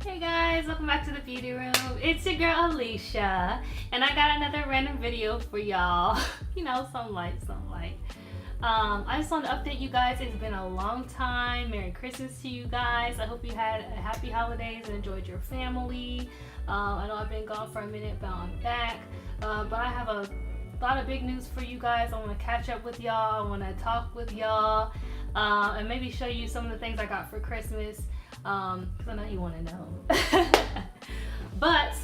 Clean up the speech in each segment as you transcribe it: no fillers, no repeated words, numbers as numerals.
Hey guys, welcome back to the beauty room. It's your girl Alicia, and I got another random video for y'all. You know, some light, some light. I just want to update you guys. It's been a long time. Merry Christmas to you guys. I hope you had a happy holidays and enjoyed your family. I know I've been gone for a minute, but I'm back. But I have a lot of big news for you guys. I want to catch up with y'all. I want to talk with y'all, and maybe show you some of the things I got for Christmas. Because I know you want to know. But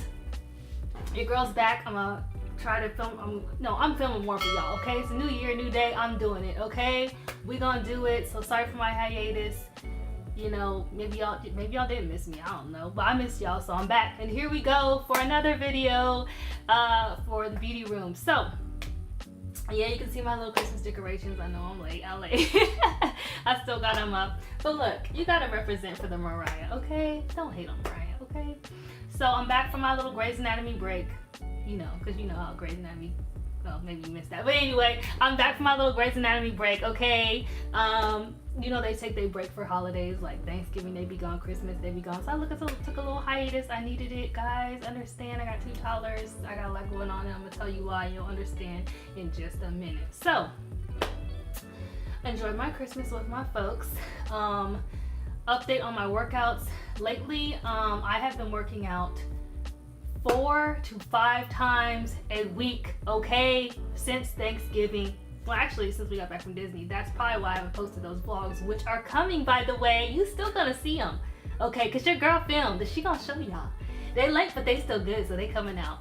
your girl's back. I'm gonna try to film. I'm filming more for y'all. Okay, it's a new year, new day. I'm doing it. Okay, we gonna do it. So sorry for my hiatus. You know, maybe y'all didn't miss me. I don't know, but I missed y'all, so I'm back. And here we go for another video for the beauty room. So yeah, you can see my little Christmas decorations. I know I'm late. I still got them up. But look, you gotta represent for the Mariah, okay? Don't hate on Mariah, okay? So I'm back from my little Grey's Anatomy break. You know, because you know how Grey's Anatomy, well, maybe you missed that. But anyway, I'm back from my little Grey's Anatomy break, okay? You know, they take their break for holidays, like Thanksgiving, they be gone, Christmas, they be gone. So I took a little hiatus. I needed it, guys. Understand, I got 2 toddlers. I got a lot going on, and I'm gonna tell you why. You'll understand in just a minute. So, enjoyed my Christmas with my folks. Update on my workouts. Lately, I have been working out 4 to 5 times a week, okay, since Thanksgiving. Well, actually, since we got back from Disney. That's probably why I haven't posted those vlogs, which are coming, by the way. You still gonna see them, okay? Because your girl filmed, and she gonna show y'all. They late, but they still good, so they coming out.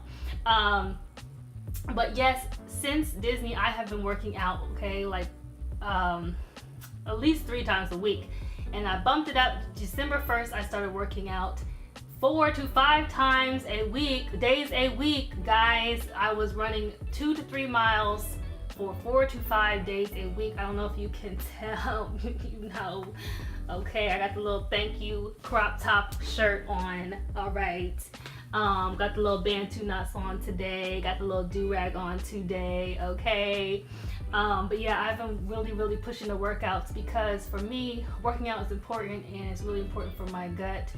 But yes, since Disney, I have been working out, okay, like at least 3 times a week. And I bumped it up. December 1st, I started working out 4 to 5 times a week, days a week, guys. I was running 2 to 3 miles for 4 to 5 days a week. I don't know if you can tell, you know. Okay, I got the little thank you crop top shirt on, all right. Got the little bantu knots on today, got the little do-rag on today, okay. But yeah, I've been really pushing the workouts because for me, working out is important, and it's really important for my gut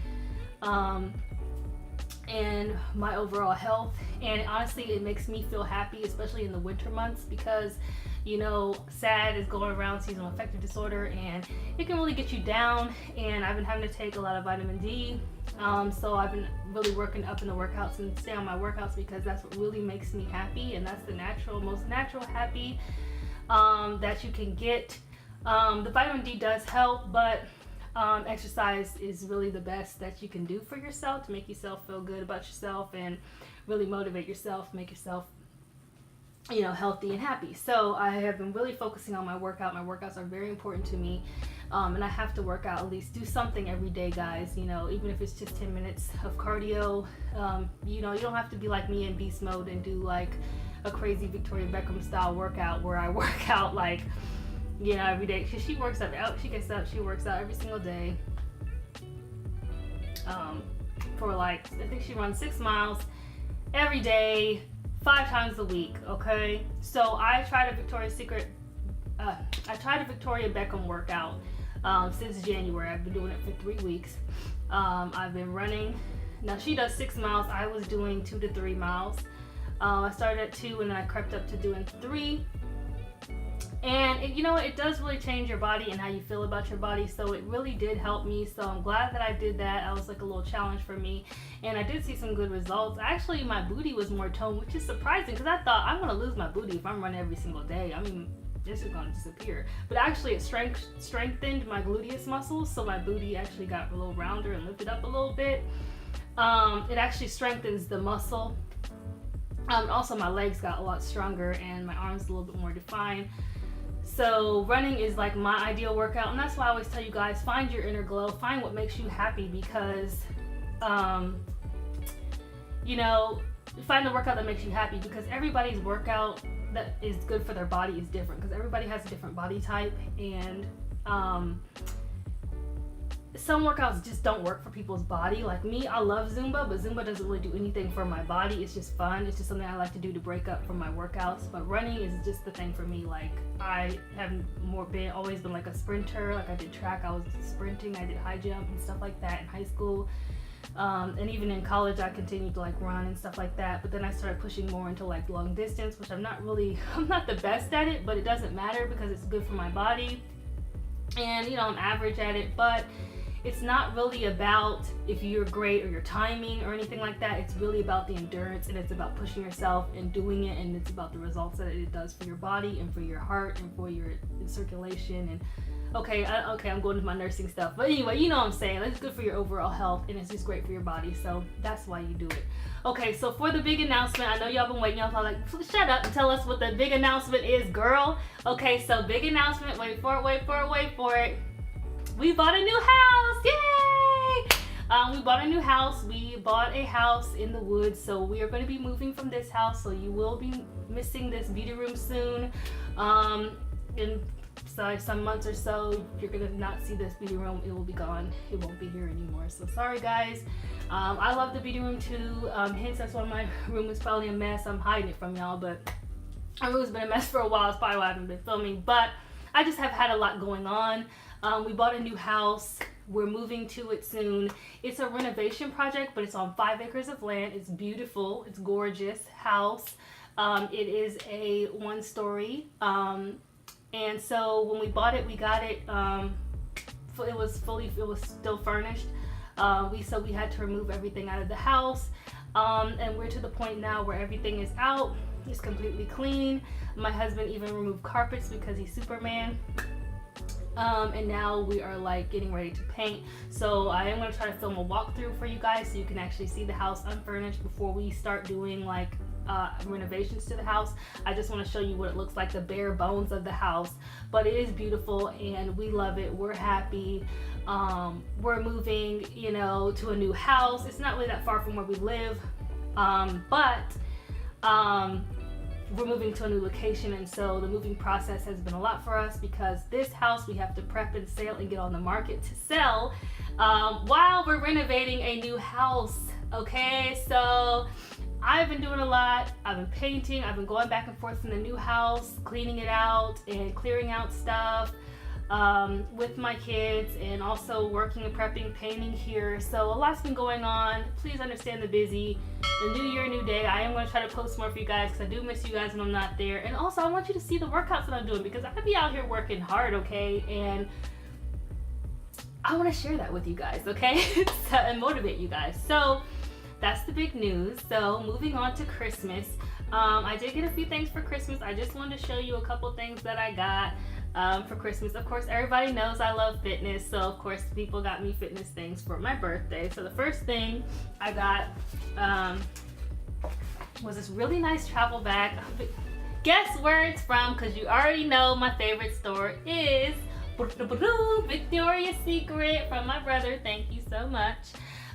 and my overall health. And honestly, it makes me feel happy, especially in the winter months, because you know, SAD is going around, seasonal affective disorder, and it can really get you down. And I've been having to take a lot of vitamin D, so I've been really working up in the workouts and stay on my workouts, because that's what really makes me happy, and that's the most natural happy that you can get. The vitamin D does help, but exercise is really the best that you can do for yourself to make yourself feel good about yourself and really motivate yourself, make yourself, you know, healthy and happy. So I have been really focusing on my workout. My workouts are very important to me, and I have to work out, at least do something every day, guys. You know, even if it's just 10 minutes of cardio. You know, you don't have to be like me in beast mode and do like a crazy Victoria Beckham style workout where I work out like, you know, every day. She works out. She gets up. She works out every single day. For like, I think she runs 6 miles every day, 5 times a week. Okay. So I tried a Victoria's Secret. I tried a Victoria Beckham workout since January. I've been doing it for 3 weeks. I've been running. Now she does 6 miles. I was doing 2 to 3 miles. I started at 2, and then I crept up to doing 3. And you know, it does really change your body and how you feel about your body, so it really did help me. So I'm glad that I did that. I was like a little challenge for me, and I did see some good results. Actually, my booty was more toned, which is surprising, because I thought I'm gonna lose my booty if I'm running every single day. I mean, this is gonna disappear. But actually, it strengthened my gluteus muscles, so my booty actually got a little rounder and lifted up a little bit. It actually strengthens the muscle. Also, my legs got a lot stronger, and my arms a little bit more defined. So running is like my ideal workout, and that's why I always tell you guys, find your inner glow, find what makes you happy, because you know, find the workout that makes you happy, because everybody's workout that is good for their body is different, because everybody has a different body type, and some workouts just don't work for people's body. Like me, I love Zumba, but Zumba doesn't really do anything for my body. It's just fun. It's just something I like to do to break up from my workouts. But running is just the thing for me. Like, I have always been like a sprinter. Like, I did track, I was sprinting, I did high jump and stuff like that in high school. And even in college, I continued to like run and stuff like that. But then I started pushing more into like long distance, which I'm not the best at it, but it doesn't matter because it's good for my body. And you know, I'm average at it, but it's not really about if you're great or your timing or anything like that. It's really about the endurance, and it's about pushing yourself and doing it, and it's about the results that it does for your body and for your heart and for your circulation. And okay, I'm going to my nursing stuff, but anyway, you know what I'm saying. It's good for your overall health, and it's just great for your body, so that's why you do it. Okay, so for the big announcement, I know y'all been waiting. Y'all probably like, shut up and tell us what the big announcement is, girl. Okay, so big announcement. Wait for it. We bought a new house. Yay! We bought a new house. We bought a house in the woods, so we are going to be moving from this house, so you will be missing this beauty room soon. In some months or so, you're gonna not see this beauty room. It will be gone. It won't be here anymore. So sorry, guys. I love the beauty room too. Hence, that's why my room is probably a mess. I'm hiding it from y'all, but our room's been a mess for a while. It's probably why I haven't been filming. But I just have had a lot going on. We bought a new house. We're moving to it soon. It's a renovation project, but it's on 5 acres of land. It's beautiful. It's gorgeous house. It is a 1-story. And so when we bought it, we got it, it was still furnished. So we had to remove everything out of the house. And we're to the point now where everything is out. It's completely clean. My husband even removed carpets because he's Superman. And now we are like getting ready to paint. So I am going to try to film a walkthrough for you guys so you can actually see the house unfurnished before we start doing like renovations to the house. I just want to show you what it looks like, the bare bones of the house, but it is beautiful and we love it. We're happy. We're moving, you know, to a new house. It's not really that far from where we live, but we're moving to a new location, and so the moving process has been a lot for us because this house we have to prep and sell and get on the market to sell while we're renovating a new house. Okay, so I've been doing a lot. I've been painting. I've been going back and forth in the new house, cleaning it out and clearing out stuff with my kids, and also working and prepping, painting here. So a lot's been going on. Please understand the busy. The new year, new day. I am going to try to post more for you guys because I do miss you guys when I'm not there. And also, I want you to see the workouts that I'm doing because I be out here working hard, okay? And I want to share that with you guys, okay? And motivate you guys. So that's the big news. So moving on to Christmas. I did get a few things for Christmas. I just wanted to show you a couple things that I got for Christmas. Of course, everybody knows I love fitness. So of course, people got me fitness things for my birthday. So the first thing I got was this really nice travel bag. Guess where it's from? Because you already know my favorite store is Victoria's Secret from my brother. Thank you so much.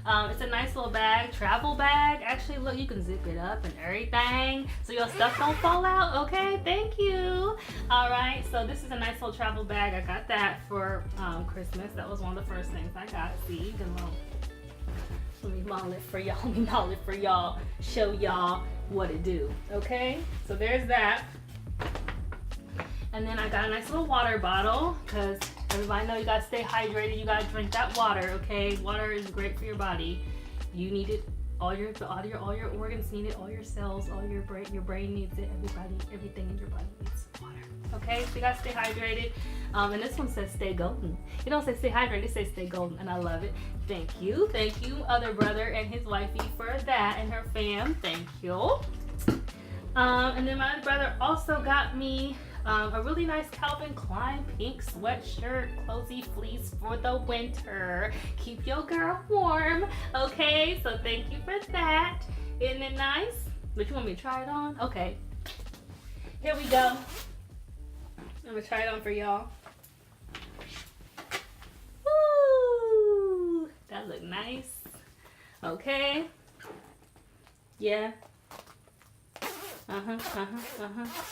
It's a nice little bag, travel bag. Actually, look, you can zip it up and everything so your stuff don't fall out. Okay, thank you. All right, so this is a nice little travel bag. I got that for Christmas. That was one of the first things I got. See, you can let me model it for y'all. Let me model it for y'all. Show y'all what it do. Okay, so there's that. And then I got a nice little water bottle because everybody know you gotta stay hydrated. You gotta drink that water, okay? Water is great for your body. You need it. All your organs need it. All your cells, all your brain needs it. Everything in your body needs water. Okay, so you gotta stay hydrated. And this one says stay golden. It don't say stay hydrated. It says stay golden, and I love it. Thank you, other brother and his wifey for that, and her fam. Thank you. And then my other brother also got me a really nice Calvin Klein pink sweatshirt, cozy fleece for the winter. Keep your girl warm, okay? So thank you for that. Isn't it nice? But you want me to try it on? Okay. Here we go. I'm gonna try it on for y'all. Woo! That look nice. Okay. Yeah.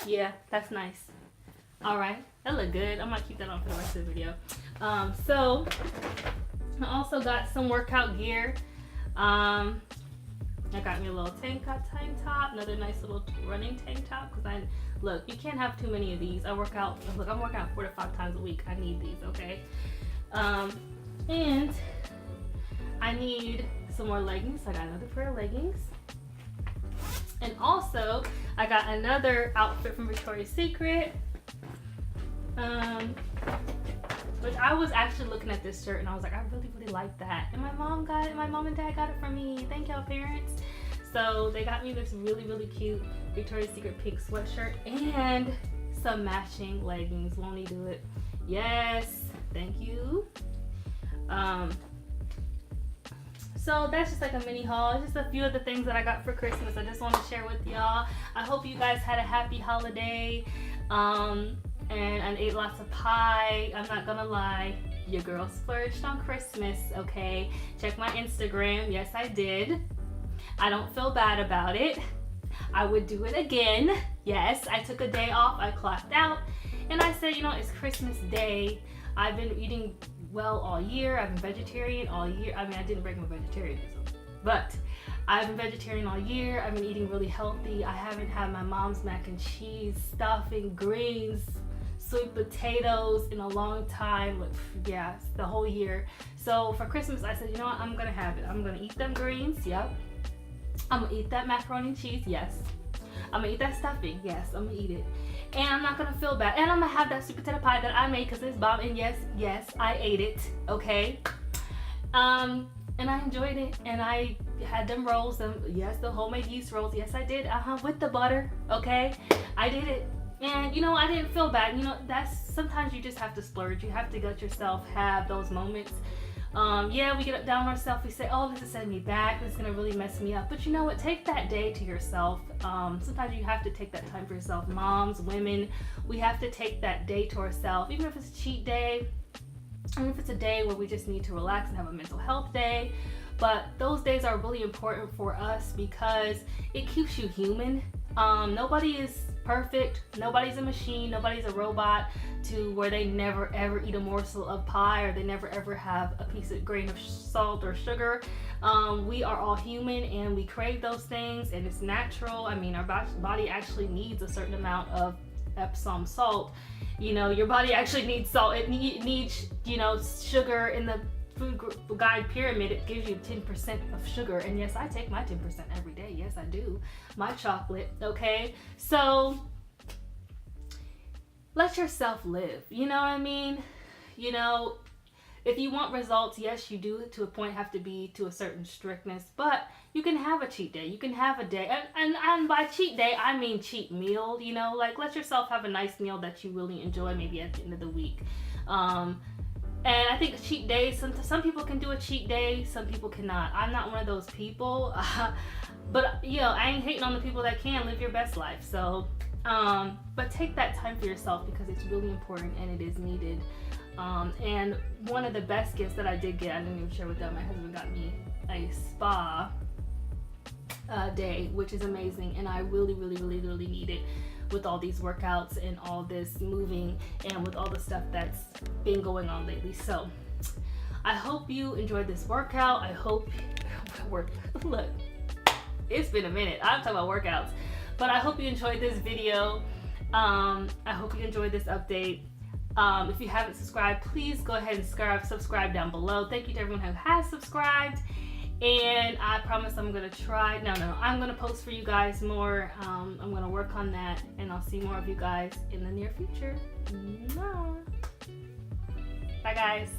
Yeah, that's nice. All right, that look good. I might keep that on for the rest of the video. So I also got some workout gear. I got me a little tank top, another nice little running tank top. Cause look, you can't have too many of these. I'm working out 4 to 5 times a week. I need these, okay? And I need some more leggings. I got another pair of leggings. And also, I got another outfit from Victoria's Secret. Which I was actually looking at this shirt and I was like, I really, really like that. And my mom got it. My mom and dad got it for me. Thank y'all, parents. So they got me this really, really cute Victoria's Secret pink sweatshirt and some matching leggings. Won't he do it? Yes. Thank you. So that's just like a mini haul. Just a few of the things that I got for Christmas. I just want to share with y'all. I hope you guys had a happy holiday. And I ate lots of pie. I'm not gonna lie, your girl splurged on Christmas, okay? Check my Instagram. Yes, I did. I don't feel bad about it. I would do it again. Yes, I took a day off. I clocked out. And I said, you know, it's Christmas Day. I've been eating well all year. I've been vegetarian all year. I mean, I didn't break my vegetarianism, but I've been vegetarian all year. I've been eating really healthy. I haven't had my mom's mac and cheese, stuffing, greens, sweet potatoes in a long time. Like, yeah, the whole year. So for Christmas, I said, you know what? I'm gonna have it. I'm gonna eat them greens. Yep. I'm gonna eat that macaroni and cheese. Yes. I'm gonna eat that stuffing. Yes, I'm gonna eat it. And I'm not gonna feel bad. And I'm gonna have that sweet potato pie that I made because it's bomb. And yes, I ate it. Okay. And I enjoyed it. And I had them rolls. Yes, the homemade yeast rolls. Yes, I did. With the butter. Okay. I did it. And you know, I didn't feel bad. You know, that's sometimes you just have to splurge. You have to let yourself have those moments. Yeah, we get down on ourselves. We say, oh, this is setting me back. This is going to really mess me up. But you know what? Take that day to yourself. Sometimes you have to take that time for yourself. Moms, women, we have to take that day to ourselves. Even if it's a cheat day, even if it's a day where we just need to relax and have a mental health day. But those days are really important for us because it keeps you human. Nobody is perfect. Nobody's a machine. Nobody's a robot to where they never ever eat a morsel of pie or they never ever have a piece of grain of salt or sugar. We are all human and we crave those things and it's natural. I mean, our body actually needs a certain amount of Epsom salt. You know, your body actually needs salt. It needs, you know, sugar in the food guide pyramid. It gives you 10% of sugar, and yes, I take my 10% every day. Yes, I do. My chocolate. Okay, so let yourself live. You know what I mean? You know, if you want results, yes, you do to a point have to be to a certain strictness, but you can have a cheat day. You can have a day, and by cheat day I mean cheat meal. You know, like let yourself have a nice meal that you really enjoy maybe at the end of the week. And I think cheat days, some people can do a cheat day, some people cannot. I'm not one of those people, but you know, I ain't hating on the people that can live your best life. So, but take that time for yourself because it's really important and it is needed. And one of the best gifts that I did get, I didn't even share with them, my husband got me a spa day, which is amazing, and I really need it with all these workouts and all this moving and with all the stuff that's been going on lately. So I hope you enjoyed this workout. I hope look, it's been a minute. I'm talking about workouts, but I hope you enjoyed this video. I hope you enjoyed this update. If you haven't subscribed, please go ahead and subscribe down below. Thank you to everyone who has subscribed. And I promise I'm gonna try. I'm gonna post for you guys more. I'm gonna work on that, and I'll see more of you guys in the near future. Bye guys.